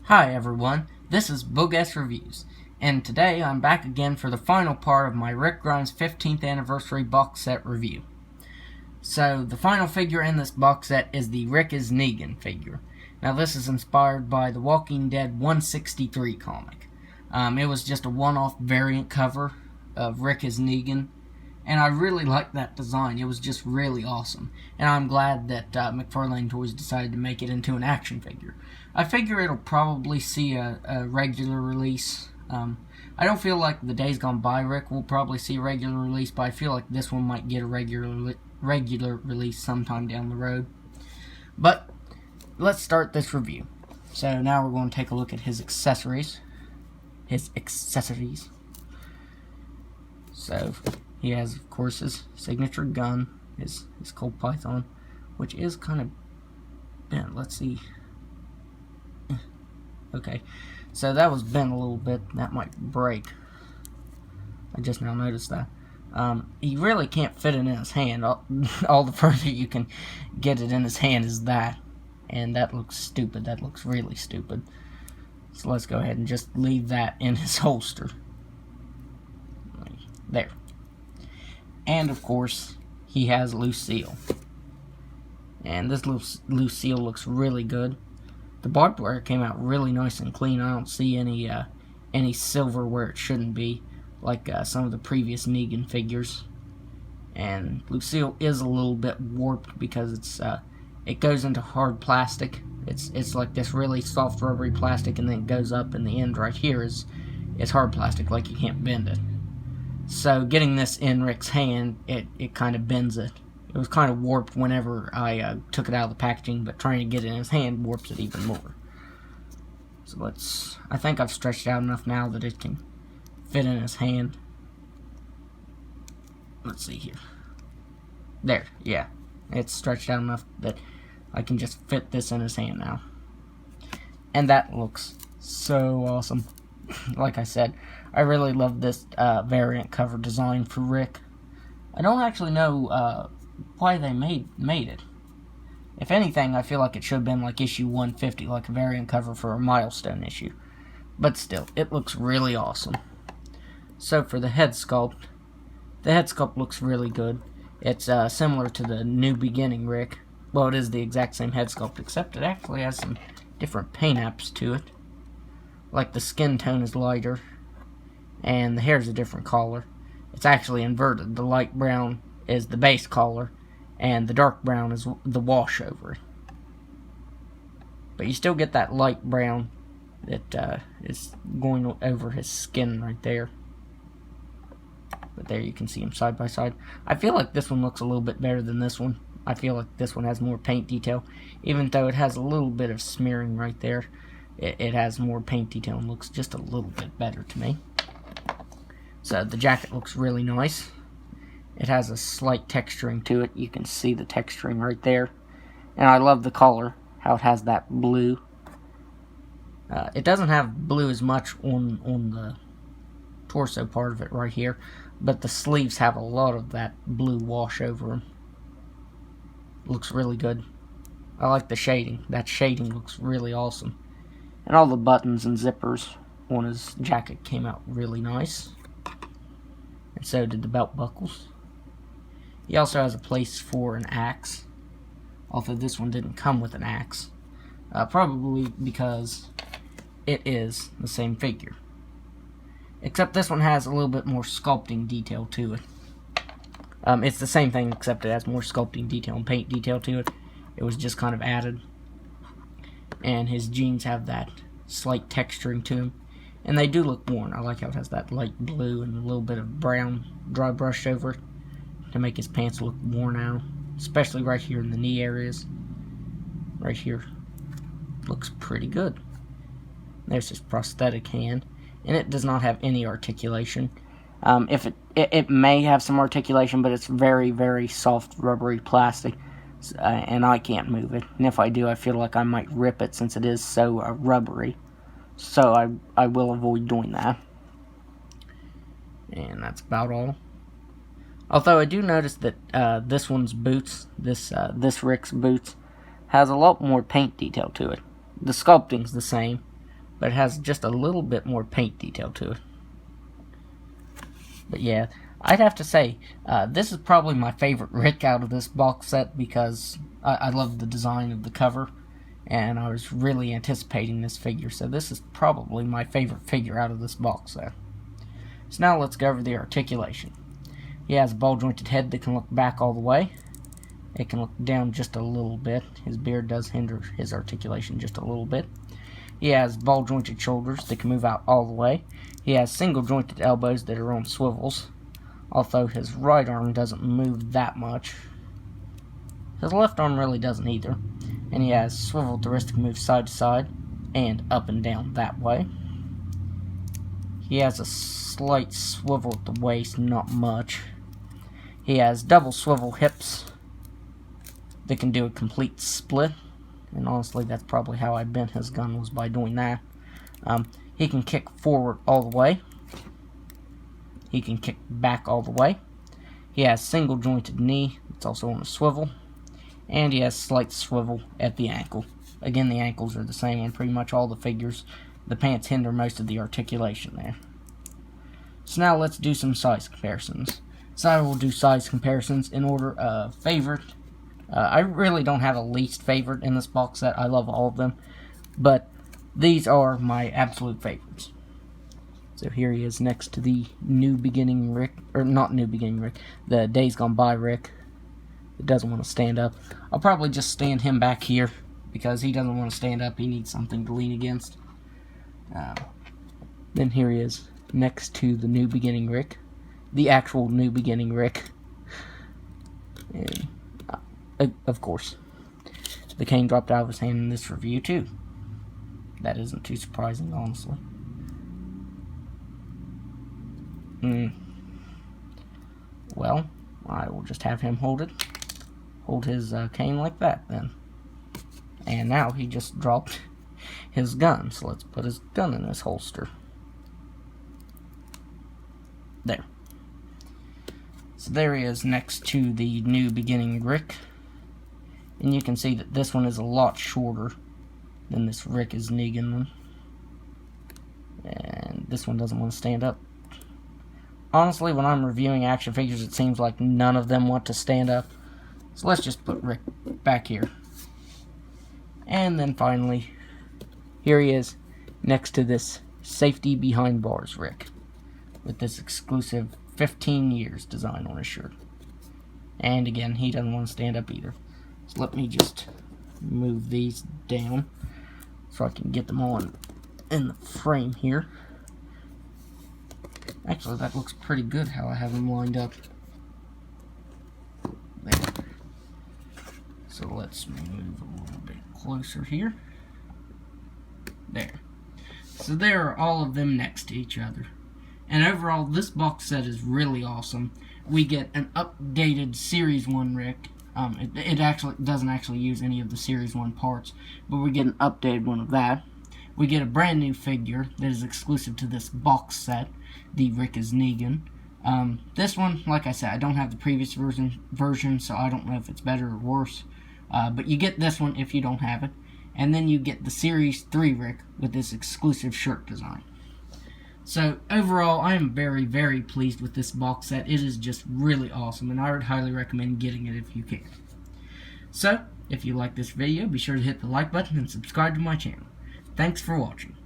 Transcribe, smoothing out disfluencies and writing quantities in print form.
Hi everyone, this is Boxset Reviews, and today I'm back again for the final part of my Rick Grimes 15th anniversary box set review. So, the final figure in this box set is the Rick is Negan figure. Now this is inspired by the Walking Dead 163 comic. It was just a one-off variant cover of Rick is Negan, and I really liked that design. It was just really awesome. And I'm glad that McFarlane Toys decided to make it into an action figure. I figure it'll probably see a regular release. I don't feel like the Days Gone By Rick will probably see a regular release, but I feel like this one might get a regular release sometime down the road. But let's start this review. So now we're going to take a look at his accessories. So he has, of course, his signature gun, his Colt Python, which is kind of bent. Let's see. Okay, so that was bent a little bit. That might break. I just now noticed that. He really can't fit it in his hand. All the further you can get it in his hand is that. And that looks stupid. That looks really stupid. So let's go ahead and just leave that in his holster. There. And, of course, he has Lucille. And this Lucille looks really good. The barbed wire came out really nice and clean. I don't see any silver where it shouldn't be, like some of the previous Negan figures. And Lucille is a little bit warped because it goes into hard plastic. It's like this really soft rubbery plastic, and then it goes up, and the end right here is hard plastic, like you can't bend it. So getting this in Rick's hand, it kind of bends it. It was kind of warped whenever I took it out of the packaging, but trying to get it in his hand warps it even more. So I think I've stretched it out enough now that it can fit in his hand. Let's see here. There, yeah. It's stretched out enough that I can just fit this in his hand now. And that looks so awesome. Like I said, I really love this variant cover design for Rick. I don't actually know why they made it. If anything, I feel like it should have been like issue 150, like a variant cover for a milestone issue. But still, it looks really awesome. So for the head sculpt looks really good. It's similar to the New Beginning Rick. Well, it is the exact same head sculpt, except it actually has some different paint apps to it. Like the skin tone is lighter, and the hair is a different color. It's actually inverted. The light brown is the base color, and the dark brown is the wash over it. But you still get that light brown that is going over his skin right there. But there you can see them side by side. I feel like this one looks a little bit better than this one. I feel like this one has more paint detail, even though it has a little bit of smearing right there. It has more paint detail and looks just a little bit better to me. So the jacket looks really nice. It has a slight texturing to it. You can see the texturing right there. And I love the color, how it has that blue. It doesn't have blue as much on the torso part of it right here, but the sleeves have a lot of that blue wash over them. Looks really good. I like the shading. That shading looks really awesome. And all the buttons and zippers on his jacket came out really nice. And so did the belt buckles. He also has a place for an axe, although this one didn't come with an axe. Probably because it is the same figure. Except this one has a little bit more sculpting detail to it. It's the same thing, except it has more sculpting detail and paint detail to it. It was just kind of added. And his jeans have that slight texturing to them. And they do look worn. I like how it has that light blue and a little bit of brown dry brushed over it to make his pants look worn out. Especially right here in the knee areas. Right here. Looks pretty good. There's his prosthetic hand. And it does not have any articulation. If it may have some articulation, but it's very, very soft, rubbery plastic. And I can't move it. And if I do, I feel like I might rip it since it is so rubbery. So I will avoid doing that. And that's about all. Although I do notice that this one's boots, this Rick's boots, has a lot more paint detail to it. The sculpting's the same, but it has just a little bit more paint detail to it. But yeah, I'd have to say, this is probably my favorite Rick out of this box set because I love the design of the cover, and I was really anticipating this figure, so this is probably my favorite figure out of this box set. So now let's go over the articulation. He has a ball-jointed head that can look back all the way. It can look down just a little bit. His beard does hinder his articulation just a little bit. He has ball-jointed shoulders that can move out all the way. He has single-jointed elbows that are on swivels, although his right arm doesn't move that much. His left arm really doesn't either. And he has swivel to wrist that can move side to side and up and down that way. He has a slight swivel at the waist, not much. He has double swivel hips that can do a complete split. And honestly, that's probably how I bent his gun, was by doing that. He can kick forward all the way. He can kick back all the way. He has single jointed knee. It's also on a swivel. And he has slight swivel at the ankle. Again, the ankles are the same on pretty much all the figures. The pants hinder most of the articulation there. So now let's do some size comparisons. So I will do size comparisons in order of favorite. I really don't have a least favorite in this box set. I love all of them. But these are my absolute favorites. So here he is next to the New Beginning Rick. Or not New Beginning Rick. The Days Gone By Rick. That doesn't want to stand up. I'll probably just stand him back here, because he doesn't want to stand up. He needs something to lean against. Then here he is next to the New Beginning Rick. The actual New Beginning Rick. And, of course, the cane dropped out of his hand in this review too. That isn't too surprising, honestly. Well, I will just have him hold it. Hold his cane like that, then. And now he just dropped his gun, so let's put his gun in his holster. There. So there he is next to the New Beginning Rick. And you can see that this one is a lot shorter than this Rick is Negan one. And this one doesn't want to stand up. Honestly, when I'm reviewing action figures, it seems like none of them want to stand up. So let's just put Rick back here. And then finally, here he is next to this Safety Behind Bars Rick, with this exclusive 15 years design on his shirt. And again, he doesn't want to stand up either. So let me just move these down so I can get them all in the frame here. Actually, that looks pretty good how I have them lined up. There. So let's move a little bit closer here. There. So there are all of them next to each other. And overall, this box set is really awesome. We get an updated Series 1 Rick. It actually doesn't actually use any of the Series 1 parts, but we get an updated one of that. We get a brand new figure that is exclusive to this box set, the Rick is Negan. This one, like I said, I don't have the previous version, so I don't know if it's better or worse. But you get this one if you don't have it. And then you get the Series 3 Rick with this exclusive shirt design. So, overall, I am very, very pleased with this box set. It is just really awesome, and I would highly recommend getting it if you can. So, if you like this video, be sure to hit the like button and subscribe to my channel. Thanks for watching.